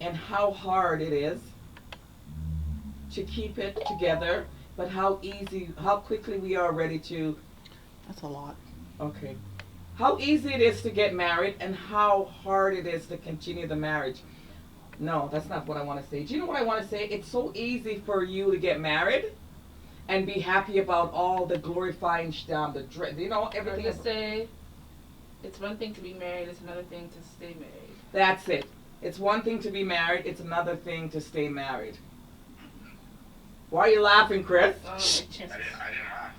and how hard it is to keep it together, but how quickly we are ready to. That's a lot. Okay. How easy it is to get married and how hard it is to continue the marriage. No, that's not what I want to say. Do you know what I want to say? It's so easy for you to get married and be happy about all the glorifying stuff, Or everything. just say, it's one thing to be married, it's another thing to stay married. That's it. It's one thing to be married, it's another thing to stay married. Why are you laughing, Chris? Oh, my chest. I didn't laugh.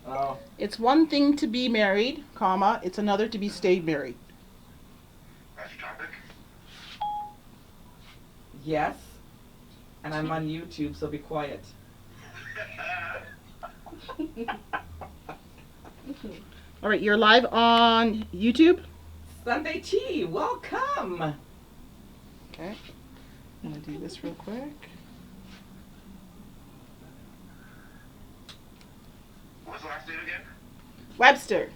Oh, It's one thing to be married, comma. It's another to be stayed married. That's your topic? yes. And I'm on YouTube, so be quiet. All right, you're live on YouTube. Sunday Tea, welcome. Okay. I'm gonna do this real quick. What's the last name again? Webster,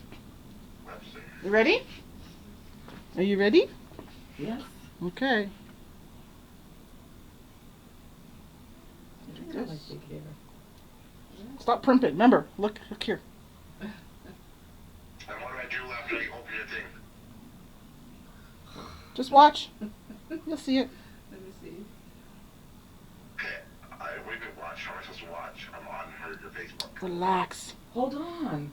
Webster. you ready? Are you ready? Yes. Okay. I like big hair. Stop primping. Remember, look here. And what do I do after you open your thing? Just watch. You'll see it. Let me see. Okay, we could watch. How am I supposed to watch? I'm on your Facebook. Relax. Hold on.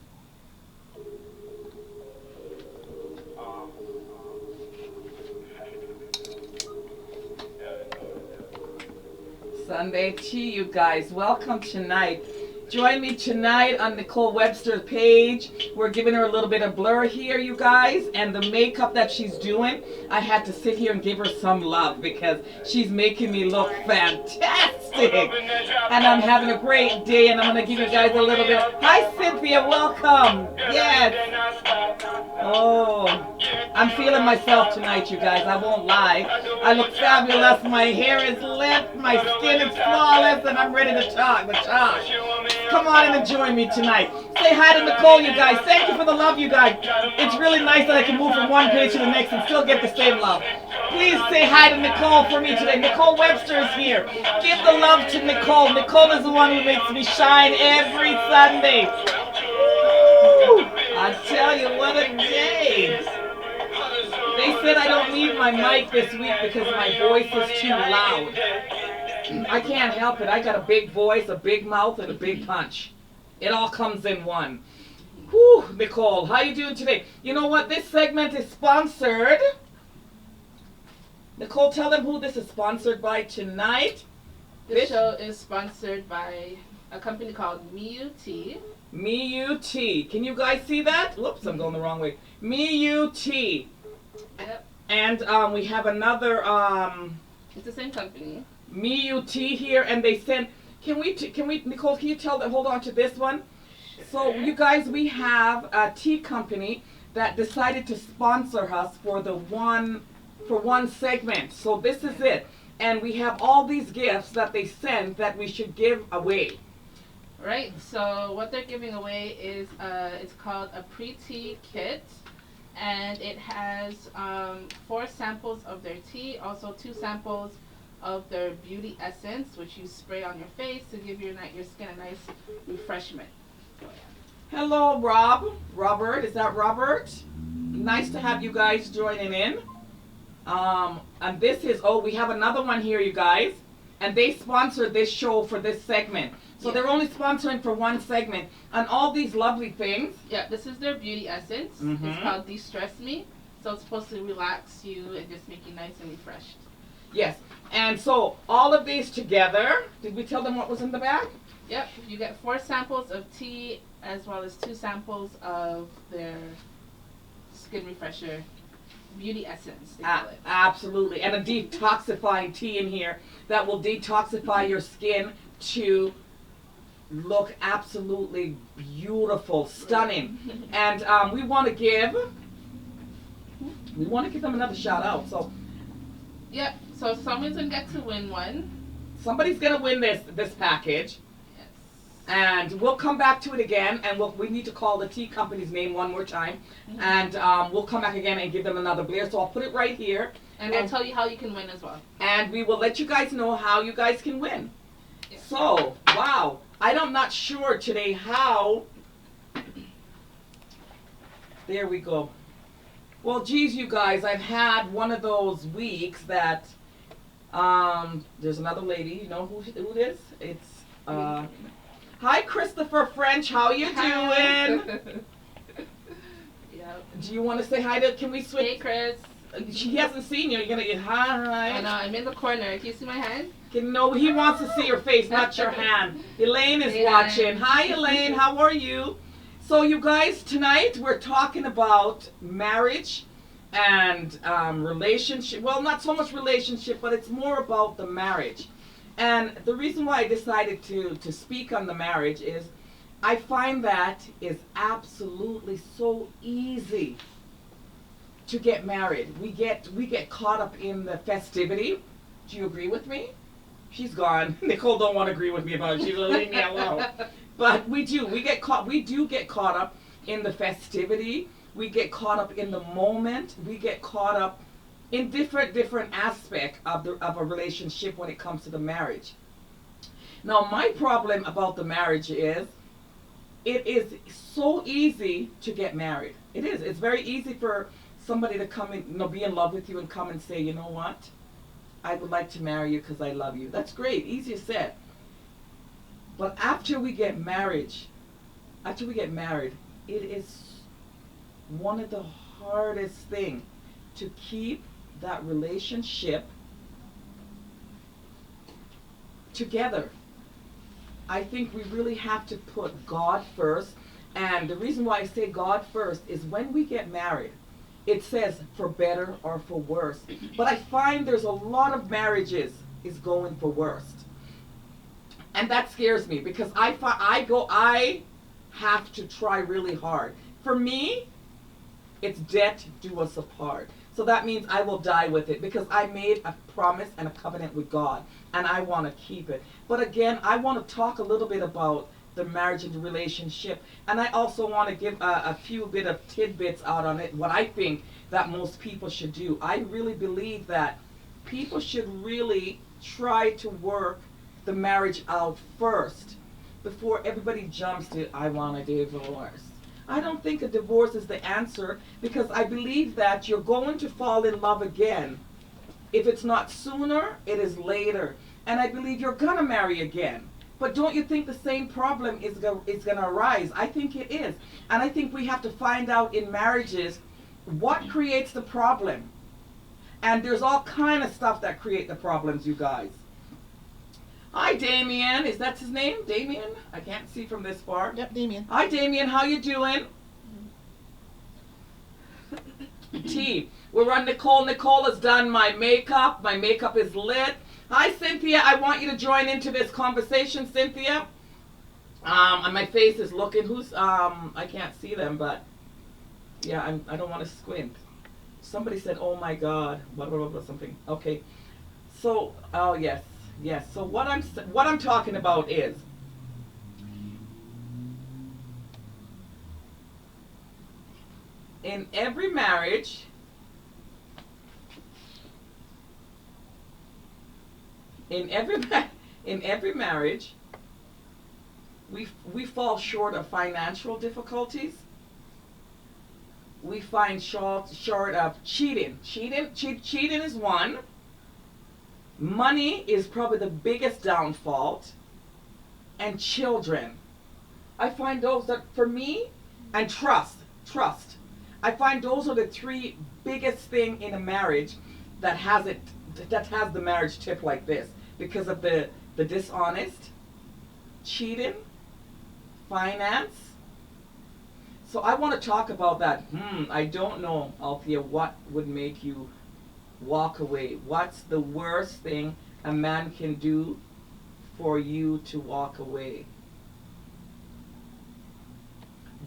Sunday Tea, you guys. Welcome tonight. Join me tonight on Nicole Webster's page. We're giving her a little bit of blur here, you guys. And the makeup that she's doing, I had to sit here and give her some love because she's making me look fantastic. And I'm having a great day, and I'm going to give you guys a little bit. Hi, Cynthia. Welcome. Yes. Oh, I'm feeling myself tonight, you guys. I won't lie. I look fabulous. My hair is lit. My skin is flawless, and I'm ready to talk the talk. Come on and join me tonight. Say hi to Nicole, you guys. Thank you for the love, you guys. It's really nice that I can move from one page to the next and still get the same love. Please say hi to Nicole for me today. Nicole Webster is here. Give the love to Nicole. Nicole is the one who makes me shine every Sunday. Woo! I tell you, what a day. They said I don't need my mic this week because my voice is too loud. I can't help it. I got a big voice, a big mouth, and a big punch. It all comes in one. Whew, Nicole, how you doing today? You know what? This segment is sponsored. Nicole, tell them who this is sponsored by tonight. This show is sponsored by a company called MUT. MUT. Can you guys see that? Whoops, I'm going the wrong way. MUT. Yep. And we have another It's the same company. MUT here, and they sent. Can we, Nicole? Can you tell that? Hold on to this one. So you guys, we have a tea company that decided to sponsor us for one segment. So this is it, and we have all these gifts that they sent that we should give away. Right, so what they're giving away is it's called a pre-tea kit, and it has 4 samples of their tea, also 2 samples of their beauty essence, which you spray on your face to give your skin a nice refreshment. Hello, Robert, is that Robert? Nice to have you guys joining in. And this is, we have another one here, you guys, and they sponsored this show for this segment. So they're only sponsoring for one segment. And all these lovely things. Yeah, this is their beauty essence. Mm-hmm. It's called De-Stress Me. So it's supposed to relax you and just make you nice and refreshed. Yes. And so all of these together, did we tell them what was in the bag? Yep, you get 4 samples of tea as well as 2 samples of their skin refresher beauty essence. They call it. Absolutely. And a detoxifying tea in here that will detoxify your skin to look absolutely beautiful, stunning. And we want to give them another shout out. So Yep, so someone's going to get to win one. somebody's going to win this package. Yes. And we'll come back to it again, and we need to call the tea company's name one more time. Mm-hmm. And we'll come back again and give them another blair. So I'll put it right here. And we'll tell you how you can win as well. And we will let you guys know how you guys can win. Yeah. So, wow. I'm not sure today how. There we go. Well, geez, you guys, I've had one of those weeks that, there's another lady, you know who it is? It's, hi, Christopher French, how you doing? Yep. Do you want to say hi to, can we switch? Hey, Chris. She hasn't seen you, you're going to get hi. I know, I'm in the corner. Can you see my hand? No, he wants to see your face, not your hand. Elaine is Hey, watching. Elaine. Hi, Elaine, how are you? So, you guys, tonight we're talking about marriage and relationship. Well, not so much relationship, but it's more about the marriage. And the reason why I decided to speak on the marriage is I find that is absolutely so easy to get married. We get caught up in the festivity. Do you agree with me? She's gone. Nicole don't want to agree with me about it. She's gonna leave me alone. But we do. We do get caught up in the festivity. We get caught up in the moment. We get caught up in different aspects of a relationship when it comes to the marriage. Now, my problem about the marriage is it is so easy to get married. It is. It's very easy for somebody to come in, be in love with you and come and say, you know what? I would like to marry you because I love you. That's great. Easier said. But after we get married, it is one of the hardest things to keep that relationship together. I think we really have to put God first. And the reason why I say God first is when we get married, it says for better or for worse. But I find there's a lot of marriages is going for worst. And that scares me because I have to try really hard. For me, it's debt do us apart. So that means I will die with it because I made a promise and a covenant with God and I want to keep it. But again, I want to talk a little bit about the marriage and the relationship, and I also want to give a few bit of tidbits out on it, what I think that most people should do. I really believe that people should really try to work the marriage out first before everybody jumps to, I want a divorce. I don't think a divorce is the answer because I believe that you're going to fall in love again. If it's not sooner, it is later. And I believe you're going to marry again. But don't you think the same problem is going to arise? I think it is. And I think we have to find out in marriages what creates the problem. And there's all kind of stuff that create the problems, you guys. Hi, Damien. Is that his name? Damien? I can't see from this far. Yep, Damien. Hi, Damien. How you doing? T. We're on Nicole. Nicole has done my makeup. My makeup is lit. Hi, Cynthia. I want you to join into this conversation, Cynthia. And my face is looking. I can't see them, but yeah, I don't want to squint. Somebody said, "Oh my God," blah blah blah, blah something. Okay. So, oh yes. Yes. So what I'm talking about is in every marriage, we fall short of financial difficulties. We find short of cheating. Cheating is one. Money is probably the biggest downfall, and children. I find those that, for me, and trust. I find those are the three biggest thing in a marriage that has the marriage tip like this because of the dishonest, cheating, finance. So I want to talk about that. I don't know, Althea, what would make you walk away? What's the worst thing a man can do for you to walk away?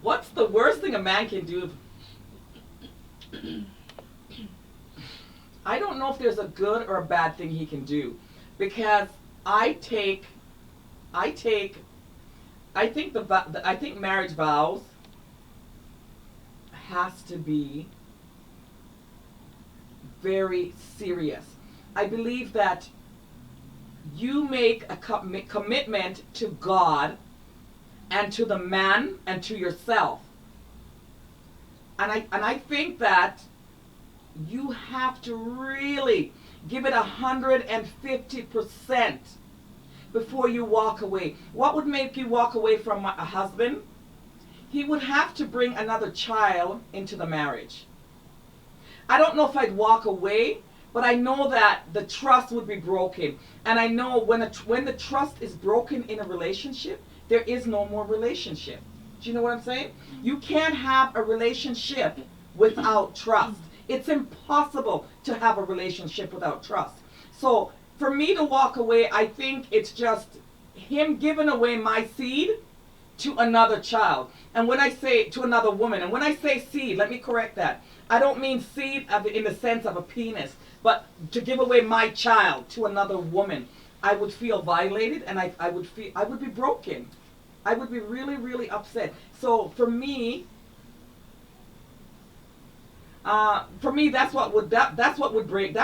What's the worst thing a man can do? I don't know if there's a good or a bad thing he can do, because I think marriage vows has to be very serious. I believe that you make a commitment to God and to the man and to yourself. And I think that you have to really give it 150% before you walk away. What would make you walk away from a husband? He would have to bring another child into the marriage. I don't know if I'd walk away, but I know that the trust would be broken. And I know when the trust is broken in a relationship, there is no more relationship. Do you know what I'm saying? You can't have a relationship without trust. It's impossible to have a relationship without trust. So for me to walk away, I think it's just him giving away my seed to another child. And when I say to another woman, and when I say seed, let me correct that. I don't mean seed in the sense of a penis, but to give away my child to another woman. I would feel violated, and I would be broken. I would be really, really upset. So for me, that's what would break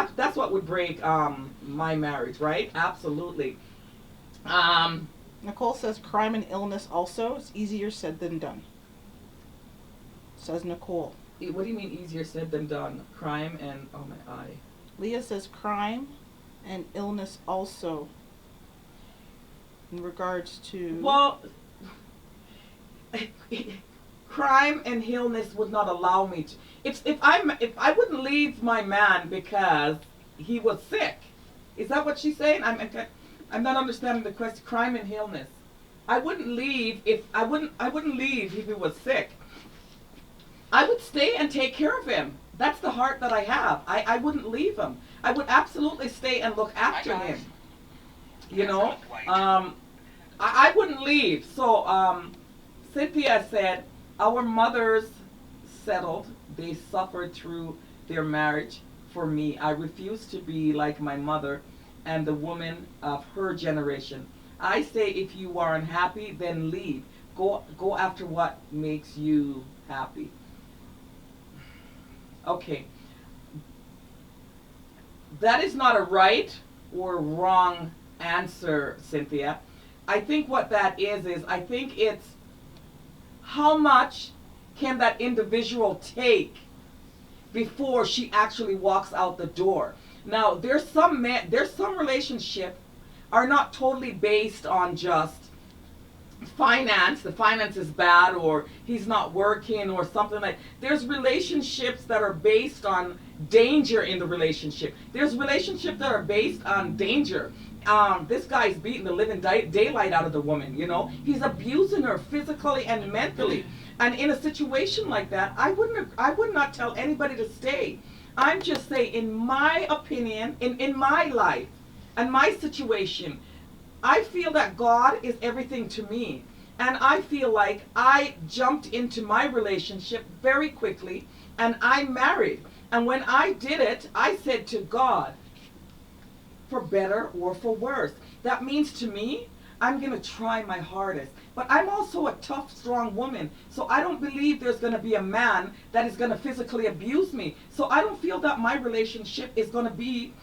my marriage, right? Absolutely. Nicole says crime and illness also is easier said than done. Says Nicole. What do you mean easier said than done? Crime and, oh my eye. Leah says crime and illness also. In regards to... Well, crime and illness would not allow me to. If I wouldn't leave my man because he was sick. Is that what she's saying? I'm not understanding the question. Crime and illness. I wouldn't leave if he was sick. I would stay and take care of him. That's the heart that I have. I wouldn't leave him. I would absolutely stay and look after him. You know, I wouldn't leave. So Cynthia said, our mothers settled. They suffered through their marriage for me. I refuse to be like my mother and the woman of her generation. I say if you are unhappy, then leave. Go after what makes you happy. Okay. That is not a right or wrong answer, Cynthia. I think what that is I think it's how much can that individual take before she actually walks out the door. Now, there's some relationship are not totally based on just finance. The finance is bad, or he's not working, or something like. There's relationships that are based on danger in the relationship. There's relationships that are based on danger. This guy's beating the living daylight out of the woman, you know. He's abusing her physically and mentally. And in a situation like that, I would not tell anybody to stay. I'm just saying, in my opinion, in my life and my situation, I feel that God is everything to me. And I feel like I jumped into my relationship very quickly, and I married. And when I did it, I said to God, for better or for worse. That means to me, I'm going to try my hardest. But I'm also a tough, strong woman. So I don't believe there's going to be a man that is going to physically abuse me. So I don't feel that my relationship is going to be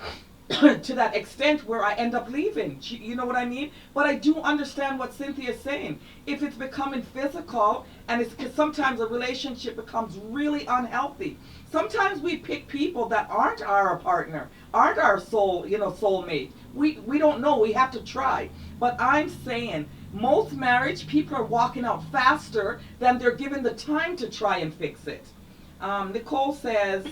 to that extent where I end up leaving. You know what I mean? But I do understand what Cynthia's saying. If it's becoming physical, and it's because sometimes a relationship becomes really unhealthy. Sometimes we pick people that aren't our partner, aren't our soulmate. We don't know. We have to try. But I'm saying most marriage people are walking out faster than they're given the time to try and fix it. Nicole says,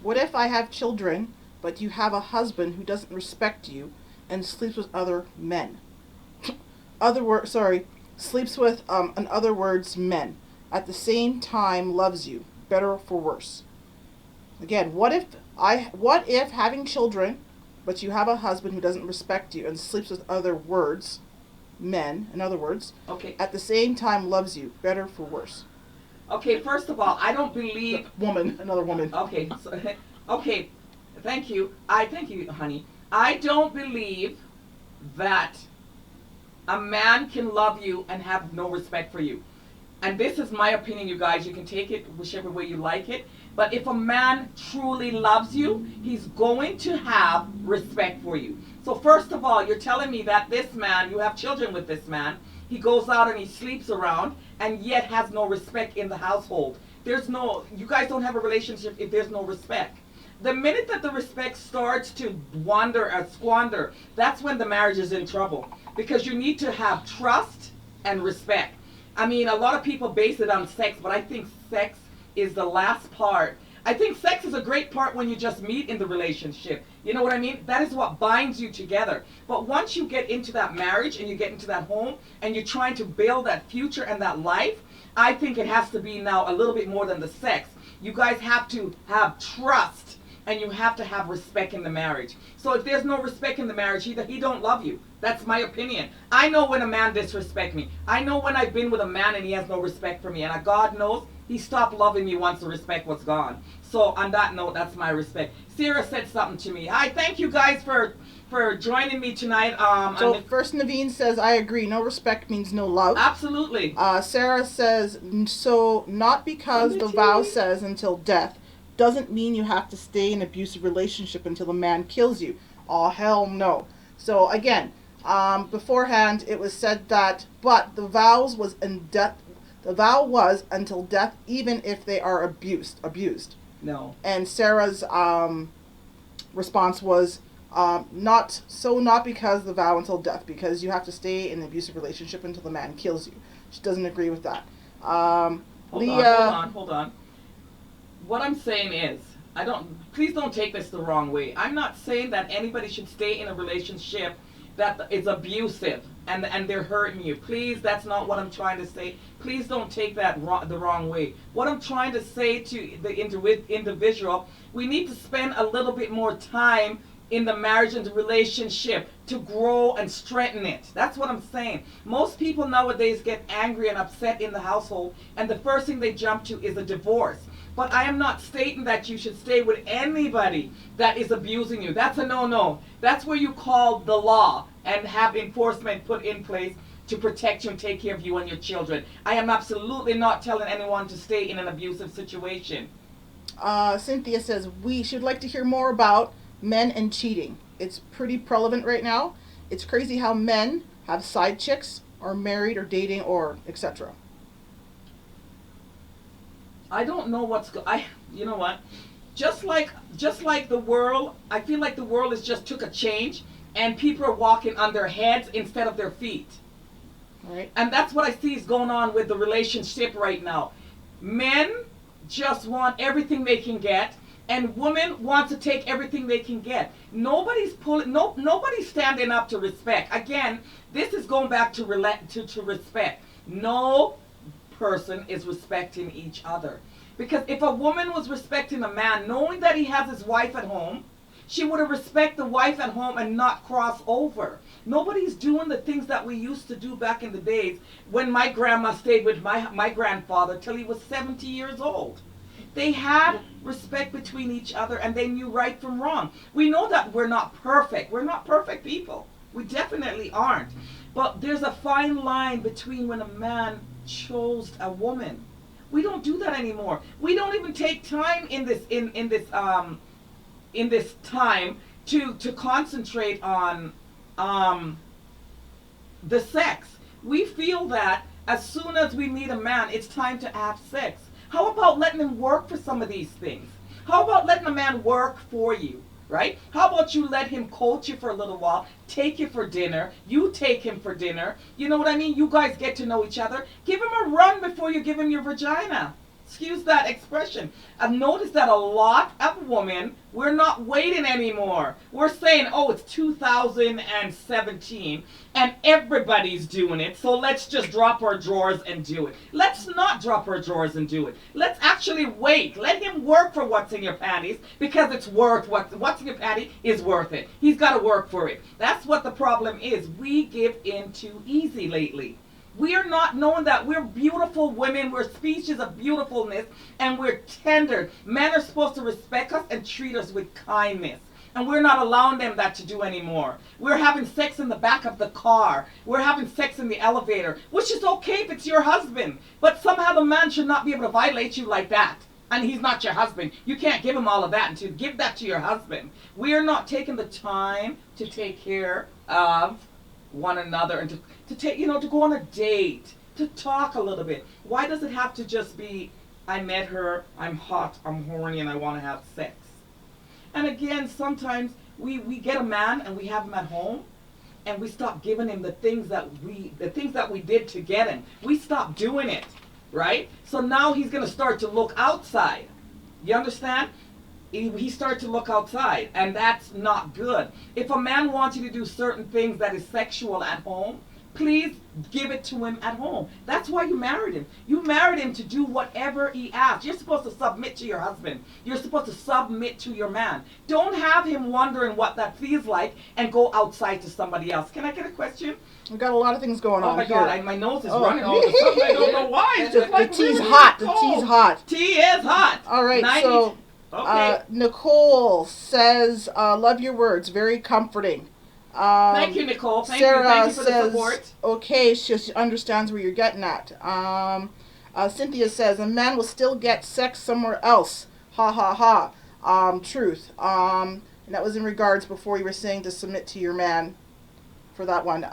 what if I have children, but you have a husband who doesn't respect you and sleeps with other men? Sleeps with, in other words, men. At the same time loves you, better for worse. Again, what if having children, but you have a husband who doesn't respect you and sleeps with other men, in other words, okay, at the same time loves you, better for worse? Okay, first of all, I don't believe... Another woman. Okay, okay, thank you. Thank you, honey. I don't believe that a man can love you and have no respect for you. And this is my opinion, you guys. You can take it whichever way you like it. But if a man truly loves you, he's going to have respect for you. So first of all, you're telling me that this man, you have children with this man, he goes out and he sleeps around and yet has no respect in the household. You guys don't have a relationship if there's no respect. The minute that the respect starts to wander or squander, that's when the marriage is in trouble. Because you need to have trust and respect. I mean, a lot of people base it on sex, but I think sex is the last part. I think sex is a great part when you just meet in the relationship. You know what I mean? That is what binds you together. But once you get into that marriage and you get into that home and you're trying to build that future and that life, I think it has to be now a little bit more than the sex. You guys have to have trust and you have to have respect in the marriage. So if there's no respect in the marriage, he don't love you. That's my opinion. I know when a man disrespects me. I know when I've been with a man and he has no respect for me. And God knows he stopped loving me once the respect was gone. So on that note, that's my respect. Sarah said something to me. Hi, thank you guys for joining me tonight. So first Naveen says, I agree. No respect means no love. Absolutely. Sarah says, so not because the vow says until death doesn't mean you have to stay in an abusive relationship until a man kills you. Oh, hell no. So again, beforehand it was said that, but the vow was until death, even if they are abused. No. And Sarah's response was, not because the vow until death, because you have to stay in an abusive relationship until the man kills you. She doesn't agree with that. Hold on. What I'm saying is, please don't take this the wrong way. I'm not saying that anybody should stay in a relationship that is abusive and they're hurting you. Please, that's not what I'm trying to say. Please don't take that the wrong way. What I'm trying to say to the individual, we need to spend a little bit more time in the marriage and the relationship to grow and strengthen it. That's what I'm saying. Most people nowadays get angry and upset in the household, and the first thing they jump to is a divorce. But I am not stating that you should stay with anybody that is abusing you. That's a no-no. That's where you call the law and have enforcement put in place to protect you and take care of you and your children. I am absolutely not telling anyone to stay in an abusive situation. Cynthia says, we should like to hear more about men and cheating. It's pretty prevalent right now. It's crazy how men have side chicks, or married or dating, or etc. I don't know you know what? Just like the world, I feel like the world has just took a change and people are walking on their heads instead of their feet. Right. And that's what I see is going on with the relationship right now. Men just want everything they can get, and women want to take everything they can get. Nobody's standing up to respect. Again, this is going back to respect. No person is respecting each other. Because if a woman was respecting a man, knowing that he has his wife at home, she would have respected the wife at home and not cross over. Nobody's doing the things that we used to do back in the days when my grandma stayed with my grandfather till he was 70 years old. They had respect between each other and they knew right from wrong. We know that we're not perfect. We're not perfect people. We definitely aren't. But there's a fine line between when a man chose a woman. We don't do that anymore. We don't even take time in this time to concentrate on the sex. We feel that as soon as we meet a man, it's time to have sex. How about letting him work for some of these things? How about letting a man work for you, right? How about you let him coach you for a little while, take you for dinner, you take him for dinner. You know what I mean? You guys get to know each other. Give him a run before you give him your vagina. Excuse that expression. I've noticed that a lot of women, we're not waiting anymore. We're saying, oh, it's 2017 and everybody's doing it, so let's just drop our drawers and do it. Let's not drop our drawers and do it. Let's actually wait. Let him work for what's in your panties, because it's worth what's in your panty is worth it. He's got to work for it. That's what the problem is. We give in too easy lately. We are not knowing that we're beautiful women, we're species of beautifulness, and we're tender. Men are supposed to respect us and treat us with kindness. And we're not allowing them that to do anymore. We're having sex in the back of the car. We're having sex in the elevator, which is okay if it's your husband. But somehow the man should not be able to violate you like that. and he's not your husband. You can't give him all of that and to give that to your husband. We are not taking the time to take care of one another and to take, to go on a date, to talk a little bit. Why does it have to just be, I met her, I'm hot, I'm horny, and I want to have sex? And again, sometimes we get a man and we have him at home, and we stop giving him the things that we did to get him. We stop doing it, right? So now he's going to start to look outside. You understand? He starts to look outside, and that's not good. If a man wants you to do certain things that is sexual at home, please give it to him at home. That's why you married him. You married him to do whatever he asks. You're supposed to submit to your husband. You're supposed to submit to your man. Don't have him wondering what that feels like and go outside to somebody else. Can I get a question? We've got a lot of things going on Oh my here. God, my nose is running all of a sudden. I don't know why. It's just like the tea's really hot. The cold. tea's hot. Tea is hot. All right, 90. so Okay. Nicole says, love your words. Very comforting. Thank you, Nicole. Thank Sarah you for the says, support. okay, she understands where you're getting at. Cynthia says, a man will still get sex somewhere else. Ha ha ha. Truth. And that was in regards before you were saying to submit to your man for that one.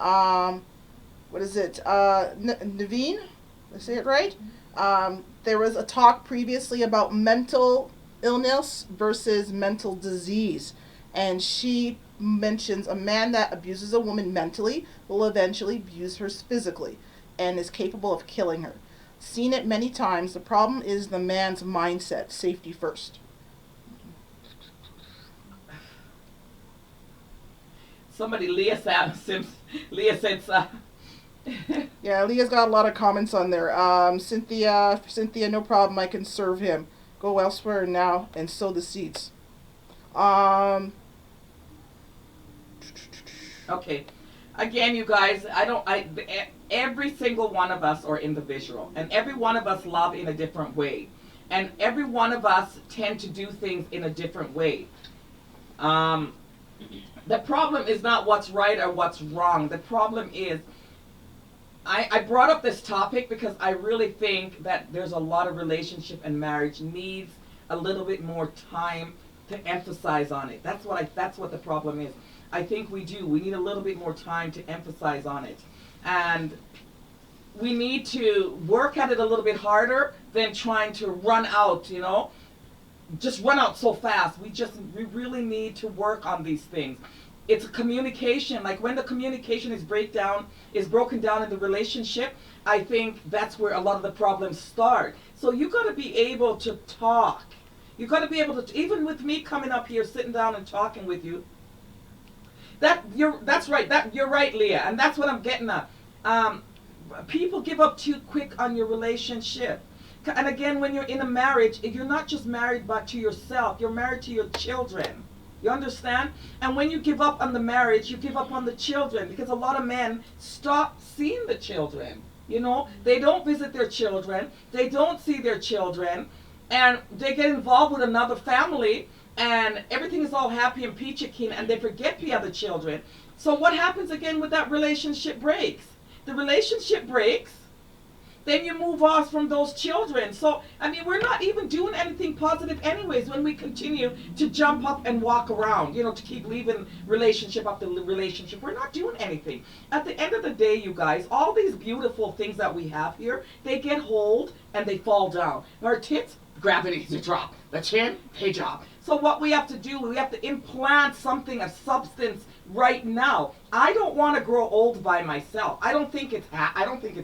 What is it? Naveen? Did I say it right? There was a talk previously about mental illness versus mental disease. And she mentions a man that abuses a woman mentally will eventually abuse her physically and is capable of killing her. Seen it many times. The problem is the man's mindset. Safety first. Somebody, Leah said, Yeah, Leah's got a lot of comments on there. Cynthia, no problem. I can serve him. Go elsewhere now and sow the seeds. Okay. Again, you guys, every single one of us are individual, and every one of us love in a different way, and every one of us tend to do things in a different way. The problem is not what's right or what's wrong. The problem is, I brought up this topic because I really think that there's a lot of relationship and marriage needs a little bit more time to emphasize on it. That's what the problem is. I think we do. We need a little bit more time to emphasize on it. And we need to work at it a little bit harder than trying to run out, just run out so fast. We really need to work on these things. It's a communication. Like when the communication is broken down in the relationship, I think that's where a lot of the problems start. So you got to be able to talk. You got to be able to, even with me coming up here, sitting down and talking with you. That's right. You're right, Leah, and that's what I'm getting at. People give up too quick on your relationship. And again, when you're in a marriage, you're not just married but to yourself. You're married to your children. You understand? And when you give up on the marriage, you give up on the children, because a lot of men stop seeing the children. They don't visit their children. They don't see their children. And they get involved with another family, and everything is all happy and peachy keen, and they forget the other children. So what happens again with that relationship breaks? The relationship breaks, then you move off from those children. So, we're not even doing anything positive anyways when we continue to jump up and walk around, to keep leaving relationship after relationship. We're not doing anything. At the end of the day, you guys, all these beautiful things that we have here, they get hold and they fall down. Our tits, gravity, they drop. The chin, they drop. So what we have to do, we have to implant something of substance right now. I don't want to grow old by myself. I don't think it's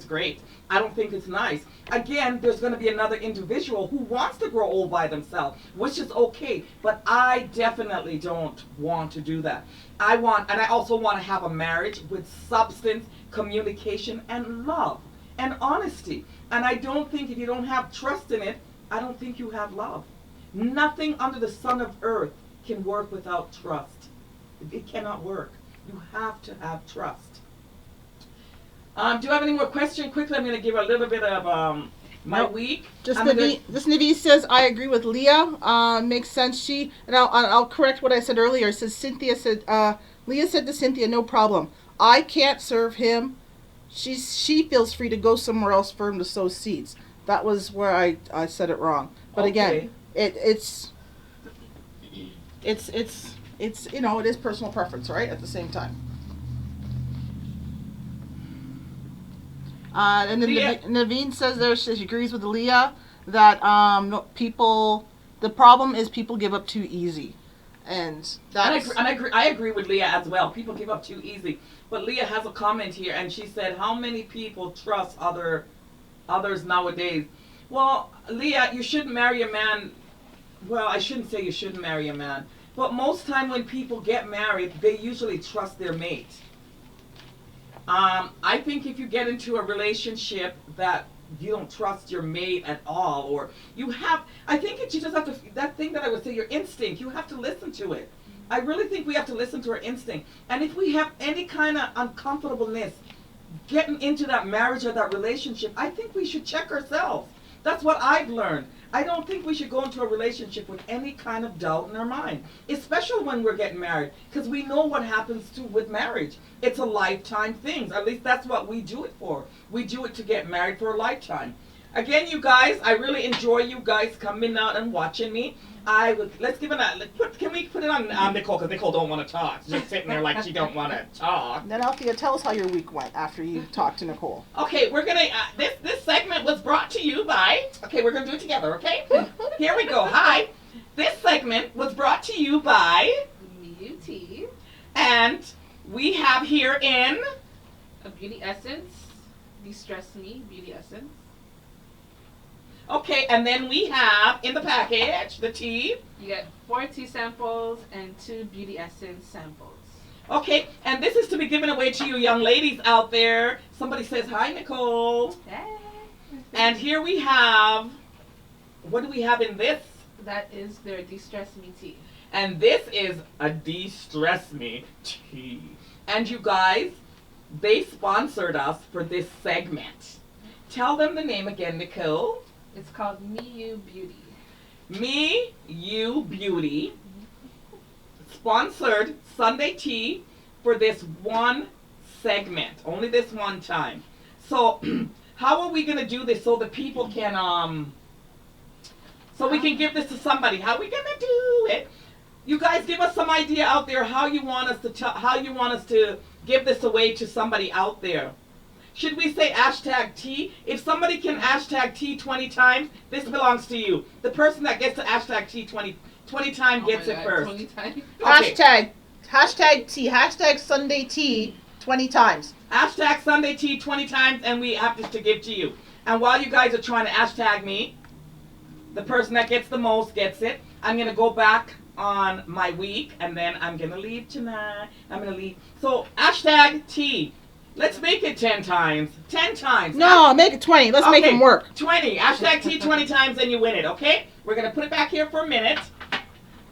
great. I don't think it's nice. Again, there's going to be another individual who wants to grow old by themselves, which is okay. But I definitely don't want to do that. I also want to have a marriage with substance, communication, and love, and honesty. And I don't think if you don't have trust in it, I don't think you have love. Nothing under the sun of earth can work without trust. It cannot work. You have to have trust. Do you have any more questions? Quickly, I'm going to give a little bit of my week. This Navi says, I agree with Leah. Makes sense. I'll correct what I said earlier. It says Leah said to Cynthia, no problem. I can't serve him. She feels free to go somewhere else for him to sow seeds. That was where I said it wrong. But Okay. again, it's you know, it is personal preference, right? At the same time. And then Leah- Naveen says there she agrees with Leah that people, the problem is people give up too easy, and that's I agree with Leah as well. People give up too easy. But Leah has a comment here, and she said, "How many people trust others nowadays?" Well, Leah, you shouldn't marry a man. Well, I shouldn't say you shouldn't marry a man, but most time when people get married, they usually trust their mate. I think if you get into a relationship that you don't trust your mate at all, or you have, I think you just have to, that thing that I would say, your instinct, you have to listen to it. I really think we have to listen to our instinct. And if we have any kind of uncomfortableness getting into that marriage or that relationship, I think we should check ourselves. That's what I've learned. I don't think we should go into a relationship with any kind of doubt in our mind, especially when we're getting married, because we know what happens with marriage. It's a lifetime thing. At least that's what we do it for. We do it to get married for a lifetime. Again, you guys, I really enjoy you guys coming out and watching me. Let's give it a, can we put it on Nicole, because Nicole don't want to talk. She's just sitting there like she don't want to talk. Then Althea, tell us how your week went after you talked to Nicole. Okay, we're gonna, this segment was brought to you by, okay, we're gonna do it together, okay? Here we go. Hi. This segment was brought to you by Beauty. and we have here in A beauty essence. De-stress me. Beauty essence. okay, and then we have in the package the tea. You get 4 tea samples and 2 beauty essence samples. Okay, and this is to be given away to you young ladies out there. Somebody says hi, Nicole. Hey. And here we have, what do we have in this? That is their de-stress me tea. And this is a de-stress me tea. And you guys, they sponsored us for this segment. Tell them the name again, Nicole. It's called Me You Beauty. Me You Beauty sponsored Sunday Tea for this one segment, only this one time. So how are we gonna do this so the people can so we can give this to somebody? How are we gonna do it? You guys give us some idea out there how you want us to give this away to somebody out there. Should we say hashtag T? If somebody can hashtag T 20 times, this belongs to you. The person that gets to hashtag T 20 times gets it first. 20 times. Okay. Hashtag tea. Hashtag Sunday tea 20 times. Hashtag Sunday Tea 20 times and we have this to give to you. And while you guys are trying to hashtag me, the person that gets the most gets it. I'm going to go back on my week and then I'm going to leave tonight. I'm going to leave. So hashtag T. Let's make it 10 times. 10 times. No, make it 20. Let's make them work. 20. Hashtag T 20 times and you win it, okay? We're going to put it back here for a minute.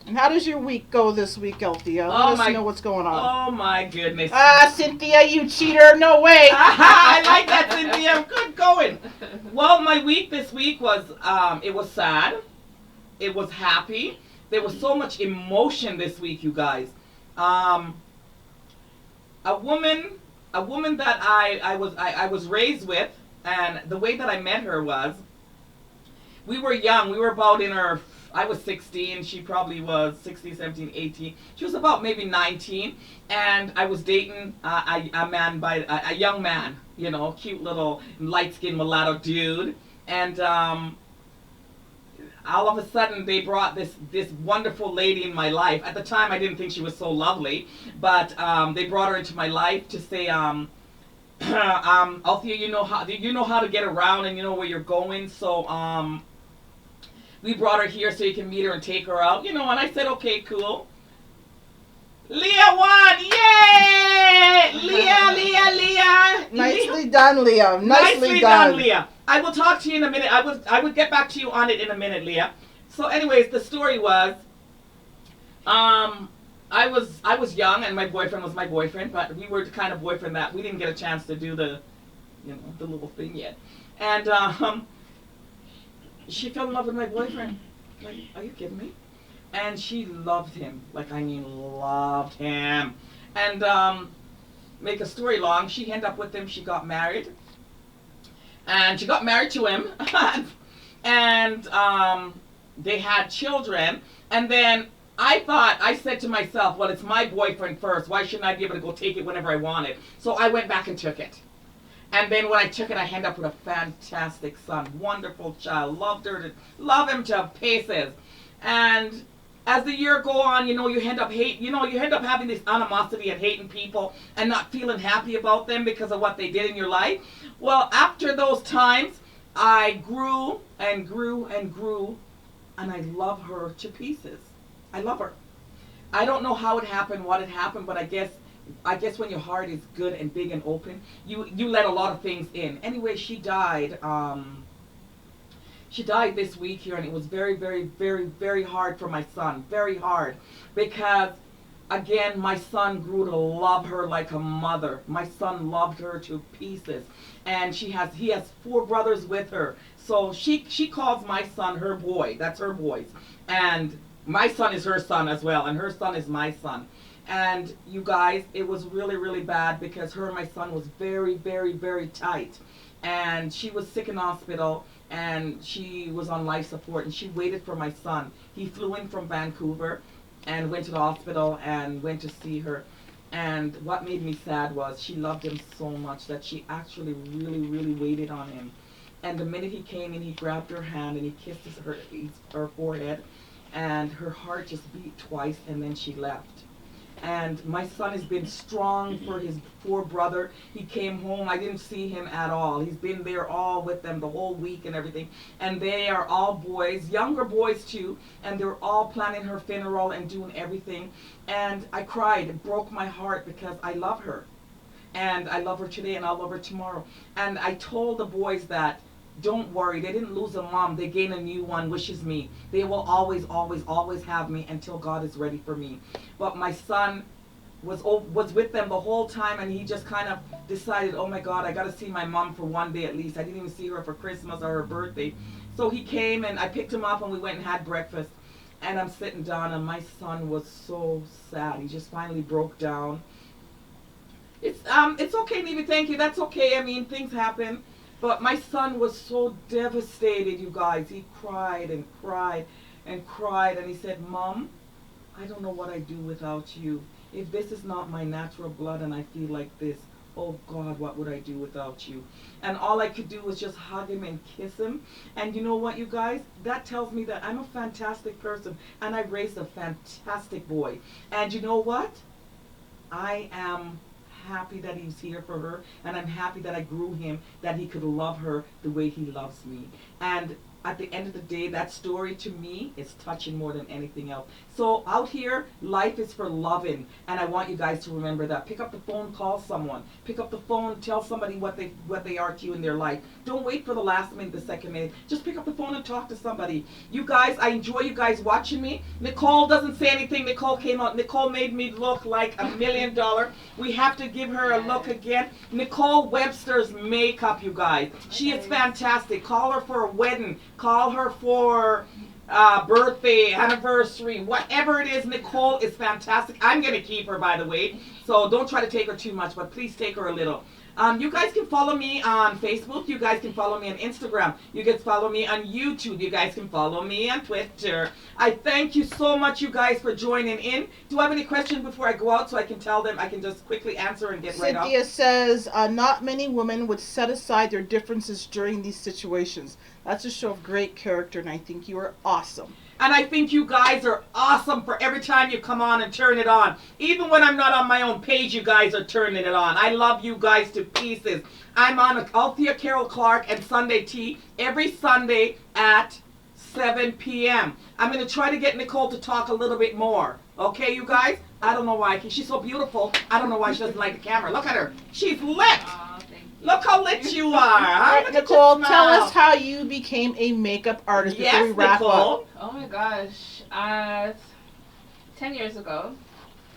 And how does your week go this week, Althea? Let us know what's going on. Oh my goodness. Cynthia, you cheater. No way. I like that, Cynthia. Good going. Well, my week this week was, it was sad. It was happy. There was so much emotion this week, you guys. A woman that I was raised with, and the way that I met her was, we were young. We were about in our, I was 16. She probably was 16, 17, 18. She was about maybe 19, and I was dating a young man, you know, cute little light-skinned mulatto dude, and all of a sudden they brought this wonderful lady in my life. At the time I didn't think she was so lovely, but they brought her into my life to say, Althea, you know how to get around and you know where you're going, so we brought her here so you can meet her and take her out, you know, and I said, okay, cool. Leah won! Yay! Leah! Nicely done, Leah. Nicely done, Leah. I will talk to you in a minute. I would get back to you on it in a minute, Leah. So anyways, the story was, I was young and my boyfriend was my boyfriend, but we were the kind of boyfriend that we didn't get a chance to do the little thing yet. And she fell in love with my boyfriend. Like, are you kidding me? And she loved him. Like, I mean, loved him. And make a story long, she ended up with him. She got married. And she got married to him. And they had children, and then I said to myself, well, it's my boyfriend first. Why shouldn't I be able to go take it whenever I want it? So I went back and took it. And then when I took it, I ended up with a fantastic son, wonderful child, love him to pieces. And as the year go on, you end up you end up having this animosity and hating people and not feeling happy about them because of what they did in your life. Well, after those times, I grew and grew and grew, and I love her to pieces. I love her. I don't know how it happened, what had happened, but I guess when your heart is good and big and open, you let a lot of things in. Anyway, she died. She died this week here, and it was very, very, very, very hard for my son. Very hard, because again, my son grew to love her like a mother. My son loved her to pieces, and he has 4 brothers with her. So she calls my son her boy. That's her boys, and my son is her son as well, and her son is my son. And you guys, it was really, really bad because her and my son was very, very, very tight. And she was sick in hospital, and she was on life support, and she waited for my son. He flew in from Vancouver and went to the hospital and went to see her. And what made me sad was she loved him so much that she actually really, really waited on him. And the minute he came in, he grabbed her hand and he kissed her forehead, and her heart just beat twice, and then she left. And my son has been strong for his 4 brother. He came home. I didn't see him at all. He's been there all with them the whole week and everything. And they are all boys, younger boys too. And they're all planning her funeral and doing everything. And I cried. It broke my heart because I love her. And I love her today, and I'll love her tomorrow. And I told the boys that, don't worry, they didn't lose a mom. They gain a new one, which is me. They will always, always, always have me until God is ready for me. But my son was with them the whole time, and he just kind of decided, oh my God, I got to see my mom for one day at least. I didn't even see her for Christmas or her birthday. So he came, and I picked him up, and we went and had breakfast. And I'm sitting down, and my son was so sad. He just finally broke down. It's okay, Navy, thank you. That's okay. I mean, things happen. But my son was so devastated, you guys. He cried and cried and cried. And he said, Mom, I don't know what I'd do without you. If this is not my natural blood and I feel like this, oh God, what would I do without you? And all I could do was just hug him and kiss him. And you know what, you guys? That tells me that I'm a fantastic person, and I raised a fantastic boy. And you know what? I am happy that he's here for her, and I'm happy that I grew him, that he could love her the way he loves me. And at the end of the day, that story to me is touching more than anything else. So out here, life is for loving, and I want you guys to remember that. Pick up the phone, call someone. Pick up the phone, tell somebody what they are to you in their life. Don't wait for the last minute, the second minute. Just pick up the phone and talk to somebody. You guys, I enjoy you guys watching me. Nicole doesn't say anything. Nicole came out. Nicole made me look like $1 million. We have to give her a look again. Nicole Webster's makeup, you guys. She is fantastic. Call her for a wedding. Call her for birthday, anniversary, whatever it is. Nicole is fantastic. I'm going to keep her, by the way. So don't try to take her too much, but please take her a little. You guys can follow me on Facebook. You guys can follow me on Instagram. You can follow me on YouTube. You guys can follow me on Twitter. I thank you so much, you guys, for joining in. Do I have any questions before I go out so I can tell them? I can just quickly answer and get right off. Cynthia says, not many women would set aside their differences during these situations. That's a show of great character, and I think you are awesome. And I think you guys are awesome for every time you come on and turn it on. Even when I'm not on my own page, you guys are turning it on. I love you guys to pieces. I'm on Althea Carol Clark and Sunday Tea every Sunday at 7 p.m. I'm going to try to get Nicole to talk a little bit more. Okay, you guys? I don't know why. She's so beautiful. I don't know why she doesn't like the camera. Look at her. She's lit. Look how lit you are. All right, Nicole, tell us how you became a makeup artist before we wrap up. Oh my gosh. 10 years ago,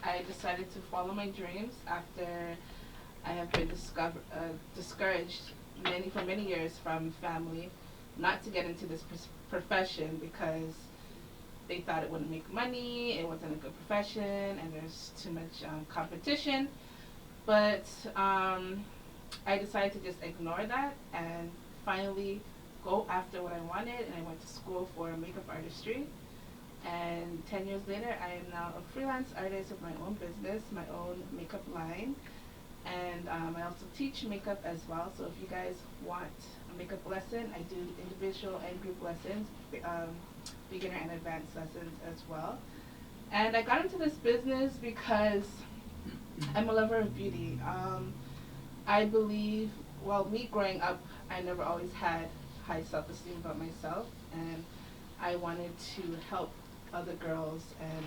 I decided to follow my dreams after I have been discouraged for many years from family not to get into this profession because they thought it wouldn't make money, it wasn't a good profession, and there's too much competition. But I decided to just ignore that and finally go after what I wanted, and I went to school for makeup artistry. And 10 years later, I am now a freelance artist with my own business, my own makeup line. And I also teach makeup as well. So if you guys want a makeup lesson, I do individual and group lessons, beginner and advanced lessons as well. And I got into this business because I'm a lover of beauty. I believe, well, me growing up, I never always had high self-esteem about myself, and I wanted to help other girls and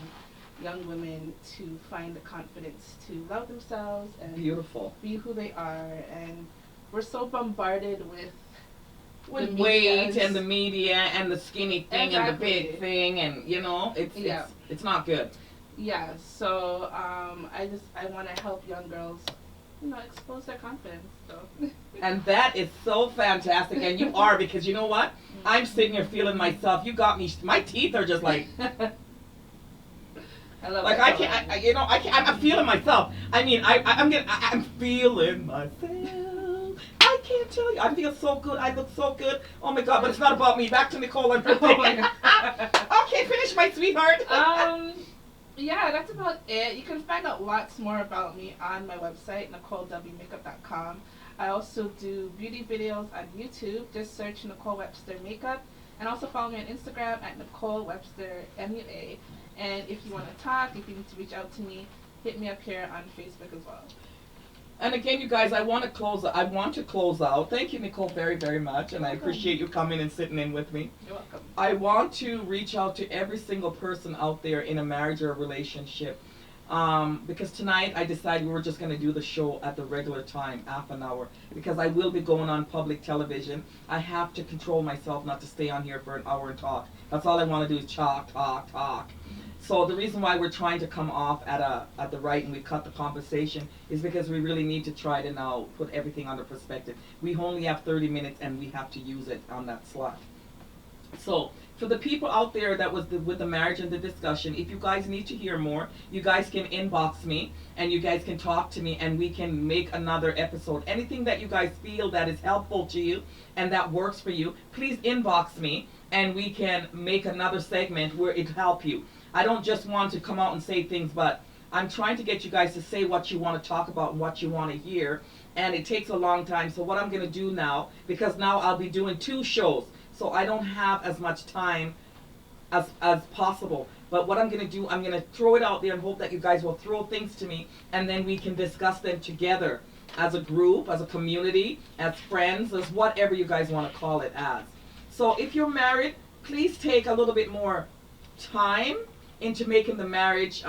young women to find the confidence to love themselves and Beautiful. be who they are. And we're so bombarded with weight and the media and the skinny thing and the Exactly. big thing, and you know, it's not good. Yeah, so I want to help young girls, expose their confidence. So. And that is so fantastic, and you are, because you know what? I'm sitting here feeling myself. You got me. My teeth are just like. I love Like that I can't, I can't. I'm feeling myself. I mean, I'm feeling myself. I can't tell you. I feel so good. I look so good. Oh my God! But it's not about me. Back to Nicole and Oh my God. Okay, finish, my sweetheart. Yeah, that's about it. You can find out lots more about me on my website, NicoleWMakeup.com. I also do beauty videos on YouTube. Just search Nicole Webster Makeup. And also follow me on Instagram at Nicole Webster MUA. And if you want to talk, if you need to reach out to me, hit me up here on Facebook as well. And again, you guys, I want to close out. Thank you, Nicole, very, very much, and I appreciate you coming and sitting in with me. You're welcome. I want to reach out to every single person out there in a marriage or a relationship, because tonight I decided we were just going to do the show at the regular time, half an hour, because I will be going on public television. I have to control myself not to stay on here for an hour and talk. That's all I want to do is talk. So the reason why we're trying to come off at the right and we cut the conversation is because we really need to try to now put everything under perspective. We only have 30 minutes and we have to use it on that slot. So for the people out there that was with the marriage and the discussion, if you guys need to hear more, you guys can inbox me and you guys can talk to me and we can make another episode. Anything that you guys feel that is helpful to you and that works for you, please inbox me and we can make another segment where it help you. I don't just want to come out and say things, but I'm trying to get you guys to say what you want to talk about and what you want to hear. And it takes a long time. So what I'm going to do now, because now I'll be doing 2 shows, so I don't have as much time as possible. But what I'm going to do, I'm going to throw it out there and hope that you guys will throw things to me, and then we can discuss them together as a group, as a community, as friends, as whatever you guys want to call it as. So if you're married, please take a little bit more time into making the marriage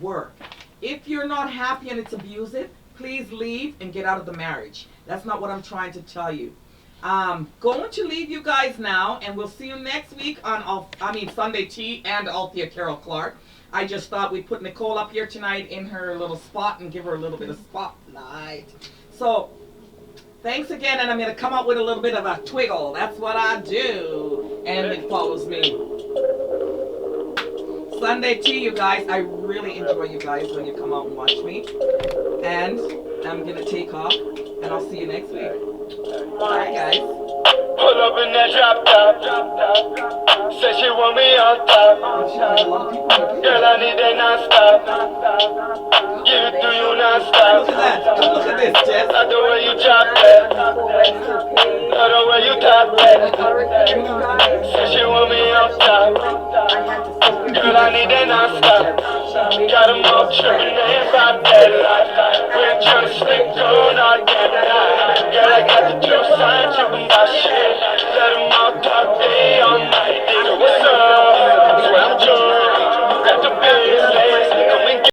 work. If you're not happy and it's abusive, please leave and get out of the marriage. That's not what I'm trying to tell you. Going to leave you guys now, and we'll see you next week on Sunday Tea and Althea Carol Clark. I just thought we'd put Nicole up here tonight in her little spot and give her a little bit of spotlight. So thanks again, and I'm going to come up with a little bit of a twiggle. That's what I do, and it follows me. Sunday tea, you guys. I really enjoy you guys when you come out and watch me. And I'm going to take off, and I'll see you next week. Bye, guys. Pull up in that drop top. Said she want me on top. Girl, I need that non-stop. Give it to you non-stop. Look at that. Look at this, Jess. Love the way you drop that. Love the way you top that. Said she want me on top. Girl, I need that non-stop. Got 'em all tripping, they ain't about that life.